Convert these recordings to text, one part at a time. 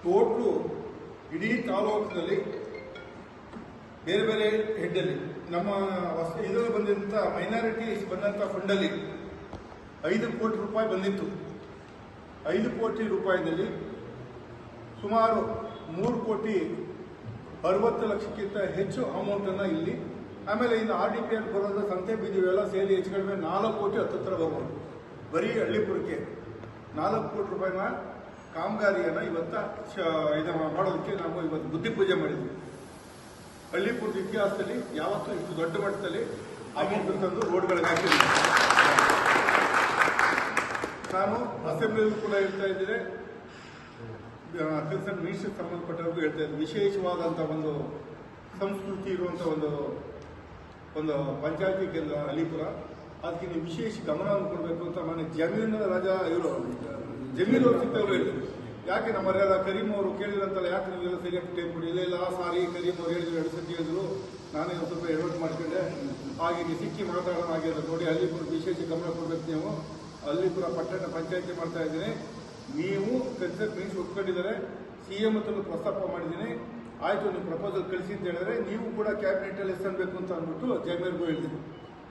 Total ಇಡೀ ತಾಲೂಕಿನಲ್ಲಿ ಬೇರೆ ಬೇರೆ ಹೆಡ್ಡಲ್ಲಿ ನಮ್ಮ ಇದರಲ್ಲಿ ಬಂದಂಥ ಮೈನಾರಿಟೀಸ್ ಬಂದಂಥ ಫಂಡಲ್ಲಿ 5 ಕೋಟಿ ರೂಪಾಯಿ ಬಂದಿತ್ತು. 5 ಕೋಟಿ ರೂಪಾಯಿನಲ್ಲಿ ಸುಮಾರು 3 ಕೋಟಿ 60 ಲಕ್ಷಕ್ಕಿಂತ ಹೆಚ್ಚು ಅಮೌಂಟನ್ನು ಇಲ್ಲಿ, ಆಮೇಲೆ ಇನ್ನು RDPR ಬರೋದು ಸಂತೆ ಬೀದಿ ಎಲ್ಲ ಸೇರಿ ಹೆಚ್ಚು ಕಡಿಮೆ 4 ಕೋಟಿ 10 ಹತ್ರ ಬರ್ಬೋದು. ಬರೀ ಹಳ್ಳಿಪುರಕ್ಕೆ 4 ಕೋಟಿ ರೂಪಾಯಿನ ಕಾಮಗಾರಿಯನ್ನು ಇದು ಮಾಡೋದಕ್ಕೆ ನಾವು ಇವತ್ತು ಬುದ್ಧಿ ಪೂಜೆ ಮಾಡಿದ್ವಿ. ಹಳ್ಳಿಪುರದ ಇತಿಹಾಸದಲ್ಲಿ ಯಾವತ್ತೂ ಇಷ್ಟು ದೊಡ್ಡ ಮಟ್ಟದಲ್ಲಿ ಅಮೌಂಟ್ ತಂದು ರೋಡ್ಗಳಿಗೆ ಹಾಕಿದ್ವಿ. ನಾನು ಅಸೆಂಬ್ಲಿಯಲ್ಲೂ ಕೂಡ ಹೇಳ್ತಾ ಇದ್ದರೆ, ಕನ್ಸರ್ನ್ ಮಿನಿಸ್ಟರ್ ಸಂಬಂಧಪಟ್ಟವ್ರಿಗೂ ಹೇಳ್ತಾ ಇದ್ದೆ, ವಿಶೇಷವಾದಂಥ ಒಂದು ಸಂಸ್ಕೃತಿ ಇರುವಂಥ ಒಂದು ಪಂಚಾಯತಿ ಕೇಂದ್ರ ಹಳ್ಳಿಪುರ. ಅದಕ್ಕೆ ನೀವು ವಿಶೇಷ ಗಮನವನ್ನು ಕೊಡಬೇಕು ಅಂತ ಮನೆ ಜಮೀನು ಜಮೀನು ಸಿಗ್ತವ್ರು ಹೇಳ್ತೀವಿ. ಯಾಕೆ ನಮ್ಮ ಮರ್ಯಾದ ಕರೀಂ ಅವರು ಕೇಳಿರಂತಲ್ಲ, ಯಾಕೆ ನೀವೆಲ್ಲ ಸರಿಯಾಗಿ ಟೈಮ್ ಕೊಡಿ, ಇಲ್ಲ ಸಾರಿ ಕರೀಂ ಅವರು ಹೇಳಿದ್ರು 2 ಸತಿ ಹೇಳಿದ್ರು, ನಾನೇ ಒಂದು ಸ್ವಲ್ಪ ಎಡವಟ್ ಮಾಡ್ಕೊಂಡೆ, ಹಾಗೆ ನೀವು ಸಿಕ್ಕಿ ಮಾತಾಡೋಣ ಆಗಿರೋದು ನೋಡಿ. ಹಳ್ಳಿಪುರ ವಿಶೇಷ ಗಮನ ಕೊಡಬೇಕು. ನೀವು ಹಳ್ಳಿಪುರ ಪಟ್ಟಣ ಪಂಚಾಯತಿ ಮಾಡ್ತಾ ಇದ್ದೀನಿ, ನೀವು ಕನ್ಸರ್ನ್ ಮಿನಿಸ್ಟರ್ ಒಪ್ಕೊಂಡಿದ್ದಾರೆ, CM ಹತ್ರ ಪ್ರಸ್ತಾಪ ಮಾಡಿದ್ದೀನಿ, ಆಯಿತು ನೀವು ಪ್ರಪೋಸಲ್ ಕಳಿಸಿ ಅಂತ ಹೇಳಿದ್ರೆ ನೀವು ಕೂಡ ಕ್ಯಾಬಿನೆಟಲ್ಲಿ ಎಸ್ಸನ್ಬೇಕು ಅಂತ ಅಂದ್ಬಿಟ್ಟು ಜಮೀರ್ಗೂ ಹೇಳ್ತೀನಿ.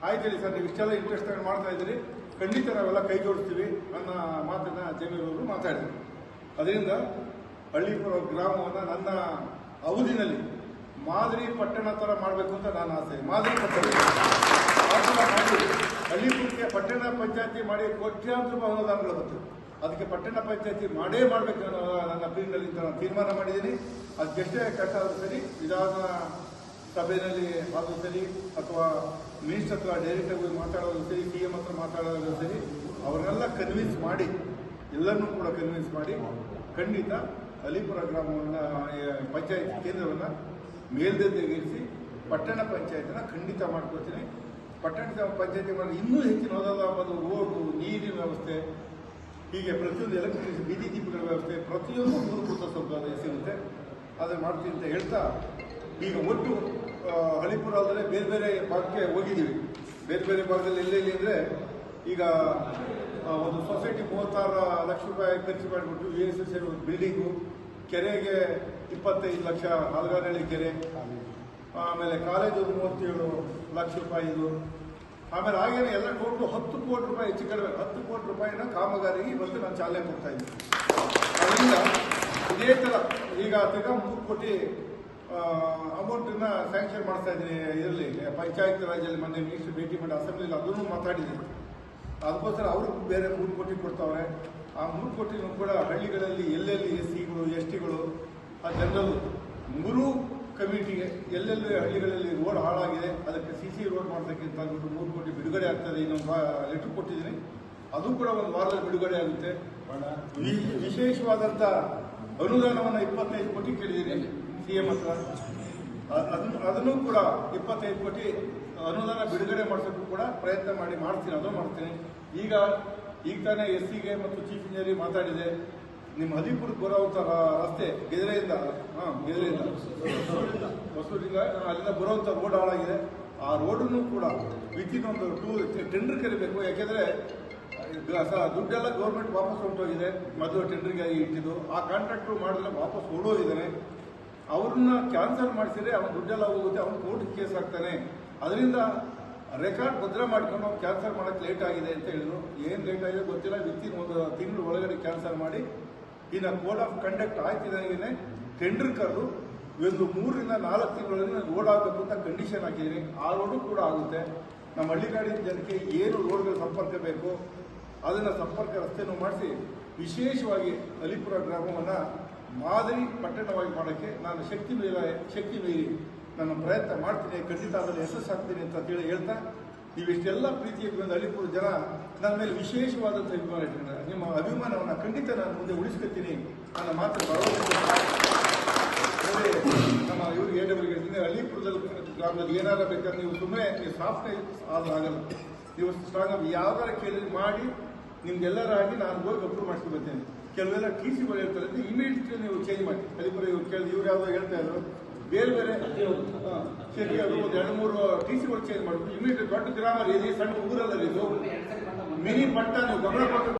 ಆಯ್ತು ಹೇಳಿ ಸರ್, ನೀವು ಇಷ್ಟೆಲ್ಲ ಇಂಟ್ರೆಸ್ಟ್ ತಗೊಂಡು ಮಾಡ್ತಾ ಇದ್ದೀರಿ, ಖಂಡಿತ ನಾವೆಲ್ಲ ಕೈ ಜೋಡಿಸ್ತೀವಿ ಅನ್ನೋ ಮಾತನ್ನು ಜಮೀರವರು ಮಾತಾಡಿದರು. ಅದರಿಂದ ಹಳ್ಳಿಪುರ ಗ್ರಾಮವನ್ನು ನನ್ನ ಅವಧಿನಲ್ಲಿ ಮಾದರಿ ಪಟ್ಟಣ ಥರ ಮಾಡಬೇಕು ಅಂತ ನನ್ನ ಆಸೆ. ಮಾದರಿ ಪಟ್ಟಣ ಮಾಡಿ ಹಳ್ಳಿಪುರಕ್ಕೆ ಪಟ್ಟಣ ಪಂಚಾಯತಿ ಮಾಡಿ ಕೋಟ್ಯಾಂತರ ರೂಪಾಯಿ ಅನುದಾನಗಳು ಬರ್ತದೆ. ಅದಕ್ಕೆ ಪಟ್ಟಣ ಪಂಚಾಯತಿ ಮಾಡಬೇಕು ಅನ್ನೋ ನನ್ನ ಪೀರಿಯಡ್ನಲ್ಲಿ ನಾನು ತೀರ್ಮಾನ ಮಾಡಿದ್ದೀನಿ. ಅದಕ್ಕೆಷ್ಟೇ ಕಷ್ಟ ಆದರೂ ಸರಿ, ವಿಧಾನ ಸಭೆಯಲ್ಲಿ ಆದರೂ ಸರಿ, ಅಥವಾ ಮಿನಿಸ್ಟರ್ ಹತ್ರ ಡೈರೆಕ್ಟಾಗಿ ಮಾತಾಡೋದು ಸರಿ, CM ಹತ್ರ ಮಾತಾಡೋದು ಸರಿ, ಅವರನ್ನೆಲ್ಲ ಕನ್ವಿನ್ಸ್ ಮಾಡಿ, ಎಲ್ಲರನ್ನೂ ಕೂಡ ಕನ್ವಿನ್ಸ್ ಮಾಡಿ ಖಂಡಿತ ಹಳ್ಳಿಪುರ ಗ್ರಾಮವನ್ನು ಪಂಚಾಯತ್ ಕೇಂದ್ರವನ್ನು ಮೇಲ್ದರ್ಜೆಗೇರಿಸಿ ಪಟ್ಟಣ ಪಂಚಾಯತನ್ನು ಖಂಡಿತ ಮಾಡ್ಕೊಳ್ತೀನಿ. ಪಟ್ಟಣ ಪಂಚಾಯತಿ ಮಾಡಿ ಇನ್ನೂ ಹೆಚ್ಚಿನ ಹೋದಾಗ ಒಂದು ರೋಡು, ನೀರಿನ ವ್ಯವಸ್ಥೆ, ಹೀಗೆ ಪ್ರತಿಯೊಂದು ಎಲೆಕ್ಟ್ರಿಸಿಟಿ, ಬೀದಿ ದೀಪಗಳ ವ್ಯವಸ್ಥೆ, ಪ್ರತಿಯೊಂದು ಮೂಲಭೂತ ಸೌಕರ್ಯ ಸಿಗುತ್ತೆ. ಅದನ್ನು ಮಾಡ್ತೀನಿ ಅಂತ ಹೇಳ್ತಾ, ಈಗ ಒಟ್ಟು ಹಳ್ಳಿಪುರ ಅಂದರೆ ಬೇರೆ ಬೇರೆ ಭಾಗಕ್ಕೆ ಹೋಗಿದ್ದೀವಿ. ಬೇರೆ ಬೇರೆ ಭಾಗದಲ್ಲಿ ಎಲ್ಲೆಲ್ಲಿ ಅಂದರೆ, ಈಗ ಒಂದು ಸೊಸೈಟಿ 36 ಲಕ್ಷ ರೂಪಾಯಿ ಖರ್ಚು ಮಾಡಿಬಿಟ್ಟು VSS ಒಂದು ಬಿಲ್ಡಿಂಗು, ಕೆರೆಗೆ 25 ಲಕ್ಷ ಹಲಗಾನಹಳ್ಳಿ ಕೆರೆ, ಆಮೇಲೆ ಕಾಲೇಜು 37 ಲಕ್ಷ ರೂಪಾಯಿ ಇದು, ಆಮೇಲೆ ಹಾಗೇನೆ ಎಲ್ಲ ಟೋಟಲ್ 10 ಕೋಟಿ ರೂಪಾಯಿ ಹೆಚ್ಚು ಕಡಿಮೆ 10 ಕೋಟಿ ರೂಪಾಯಿನ ಕಾಮಗಾರಿಗೆ ಇವತ್ತು ನಾನು ಚಾಲನೆ ಕೊಡ್ತಾ ಇದ್ದೀನಿ. ಅದರಿಂದ ಇದೇ ಥರ ಈಗ 3 ಕೋಟಿ ಅಮೌಂಟನ್ನು ಸ್ಯಾಂಕ್ಷನ್ ಮಾಡ್ತಾ ಇದ್ದೀನಿ. ಇದರಲ್ಲಿ ಪಂಚಾಯತ್ ರಾಜ್ಯದಲ್ಲಿ ಮೊನ್ನೆ ಮಿನಿಸ್ಟರ್ ಭೇಟಿ ಮಾಡಿ ಅಸೆಂಬ್ಲಿಯಲ್ಲಿ ಅದನ್ನು ಮಾತಾಡಿದ್ದೀನಿ. ಅದಕ್ಕೋಸ್ಕರ ಅವರು ಬೇರೆ 3 ಕೋಟಿ ಕೊಡ್ತಾವ್ರೆ. ಆ 3 ಕೋಟಿನೂ ಕೂಡ ಹಳ್ಳಿಗಳಲ್ಲಿ ಎಲ್ಲೆಲ್ಲಿ SCಗಳು STಗಳು ಜನರಲ್ 3 ಕಮ್ಯುನಿಟಿಗೆ ಎಲ್ಲೆಲ್ಲಿ ಹಳ್ಳಿಗಳಲ್ಲಿ ರೋಡ್ ಹಾಳಾಗಿದೆ, ಅದಕ್ಕೆ CC ರೋಡ್ ಮಾಡೋದಕ್ಕಿಂತ ಅಂದ್ಬಿಟ್ಟು 3 ಕೋಟಿ ಬಿಡುಗಡೆ ಆಗ್ತದೆ. ಇನ್ನೊಂದು ಲೆಟರ್ ಕೊಟ್ಟಿದ್ದೀನಿ, ಅದು ಕೂಡ ಒಂದು ವಾರದಲ್ಲಿ ಬಿಡುಗಡೆ ಆಗುತ್ತೆ. ವಿಶೇಷವಾದಂಥ ಅನುದಾನವನ್ನು 25 ಕೋಟಿ ಕೇಳಿದ್ದೀನಿ CM ಹತ್ರ. ಅದನ್ನು ಕೂಡ 25 ಕೋಟಿ ಅನುದಾನ ಬಿಡುಗಡೆ ಮಾಡಿಸೋಕ್ಕೂ ಕೂಡ ಪ್ರಯತ್ನ ಮಾಡ್ತೀನಿ. ಅದು ಮಾಡ್ತೀನಿ. ಈಗ ತಾನೇ SCಗೆ ಮತ್ತು ಚೀಫ್ ಇಂಜಿನಿಯರಿಗೆ ಮಾತಾಡಿದೆ. ನಿಮ್ಮ ಹಳ್ಳಿಪುರಕ್ಕೆ ಬರೋವಂಥ ರಸ್ತೆ ಗೆದರೆಯಿಂದ ಹೊಸೂರಿಂದ ಅಲ್ಲಿಂದ ಬರುವಂಥ ರೋಡ್ ಹಾಳಾಗಿದೆ. ಆ ರೋಡನ್ನು ಕೂಡ ವಿತಿನ್ ಒಂದು ಟೆಂಡರ್ ಕರಿಬೇಕು. ಯಾಕೆಂದರೆ ದುಡ್ಡೆಲ್ಲ ಗೌರ್ಮೆಂಟ್ ವಾಪಸ್ ಹೊರಟೋಗಿದೆ. ಮೊದಲು ಟೆಂಡರ್ಗೆ ಇಟ್ಟಿದ್ದು ಆ ಕಾಂಟ್ರಾಕ್ಟ್ರು ಮಾಡಿದ್ರೆ ವಾಪಸ್ ಓಡೋಗಿದ್ದಾನೆ. ಅವ್ರನ್ನ ಕ್ಯಾನ್ಸಲ್ ಮಾಡಿಸಿದ್ರೆ ಅವನ ದುಡ್ಡೆಲ್ಲ ಹೋಗುತ್ತೆ, ಅವನು ಕೋರ್ಟ್ಗೆ ಕೇಸ್ ಹಾಕ್ತಾನೆ. ಅದರಿಂದ ರೆಕಾರ್ಡ್ ಭದ್ರ ಮಾಡ್ಕೊಂಡು ಅವ್ನು ಕ್ಯಾನ್ಸಲ್ ಮಾಡೋಕ್ಕೆ ಲೇಟ್ ಆಗಿದೆ ಅಂತ ಹೇಳಿದ್ರು. ಏನು ಲೇಟ್ ಆಗಿದೆ ಗೊತ್ತಿಲ್ಲ, ವಿತಿನ್ ಒಂದು ತಿಂಗಳು ಒಳಗಡೆ ಕ್ಯಾನ್ಸಲ್ ಮಾಡಿ ಇನ್ನು ಕೋಡ್ ಆಫ್ ಕಂಡಕ್ಟ್ ಆಯ್ತಿದ್ದಾಗೇನೆ ಟೆಂಡರ್ ಕರೆದು ಒಂದು 3 ರಿಂದ 4 ತಿಂಗಳಲ್ಲಿ ರೋಡ್ ಆಗಬೇಕು ಅಂತ ಕಂಡೀಷನ್ ಹಾಕಿದ್ದೀನಿ. ಆ ರೋಡು ಕೂಡ ಆಗುತ್ತೆ. ನಮ್ಮ ಹಳ್ಳಿಗಾಡಿನ ಜನಕ್ಕೆ ಏನು ರೋಡ್ಗಳ ಸಂಪರ್ಕ ಬೇಕು ಅದನ್ನು ಸಂಪರ್ಕ ರಸ್ತೆಯನ್ನು ಮಾಡಿಸಿ ವಿಶೇಷವಾಗಿ ಹಳ್ಳಿಪುರ ಗ್ರಾಮವನ್ನು ಮಾದರಿ ಪಟ್ಟಣವಾಗಿ ಮಾಡೋಕ್ಕೆ ನಾನು ಶಕ್ತಿ ಮೀರಿ ನಾನು ಪ್ರಯತ್ನ ಮಾಡ್ತೀನಿ. ಖಂಡಿತ ಅದರಲ್ಲಿ ಯಶಸ್ಸಾಗ್ತೀನಿ ಅಂತ ಹೇಳ್ತಾ, ನೀವಿಷ್ಟೆಲ್ಲ ಪ್ರೀತಿಯ ಹಳ್ಳಿಪುರ ಜನ ನನ್ನ ಮೇಲೆ ವಿಶೇಷವಾದಂಥ ಅಭಿಮಾನ ಇಟ್ಟಿದ್ದಾರೆ. ನಿಮ್ಮ ಅಭಿಮಾನವನ್ನು ಖಂಡಿತ ನಾನು ಮುಂದೆ ಉಳಿಸ್ಕೊತೀನಿ. ನನ್ನ ಮಾತು ನಮ್ಮ ಇವ್ರಿಗೆ AWಗೆ ಹಳ್ಳಿಪುರದಲ್ಲಿ ಗ್ರಾಮದಲ್ಲಿ ಏನಾರ ಬೇಕಾದ್ರೆ ನೀವು ಸುಮ್ಮನೆ ಸಾಫ್ಟ್ನೇ ಆಗಲ್ಲ. ನೀವು ಸ್ಟ್ರಾಂಗ್ ಆಗಿ ಯಾವ್ದಾರ ಕೇಳಿ ಮಾಡಿ ನಿಮ್ಗೆಲ್ಲರಾಗಿ ನಾನು ಹೋಗಿ ಅಪ್ರೂವ್ ಮಾಡ್ಕೊಂಡು ಬರ್ತೇನೆ. ಕೆಲವೆಲ್ಲ TCಗಳು ಹೇಳ್ತಾರೆ ಅಂತ ಇಮಿಡಿಯೇಟ್ಲಿ ನೀವು ಚೇಂಜ್ ಮಾಡಿ. ಹಳ್ಳಿಪುರ ಇವ್ರು ಯಾವುದೋ ಹೇಳ್ತಾ ಇದ್ರು, ಬೇರೆ ಸರಿ ಅದು ಒಂದು 2-3 TCಗಳು ಚೇಂಜ್ ಮಾಡ್ಬಿಟ್ಟು ಇಮಿಡಿಯೇಟ್ ದೊಡ್ಡ ಗ್ರಾಮ ಇದೆ, ಸಣ್ಣ ಊರಲ್ಲ ಇದು ಮಿನಿ ಪಟ್ಟ ನೀವು ಗಮನ ಕೊಟ್ಟು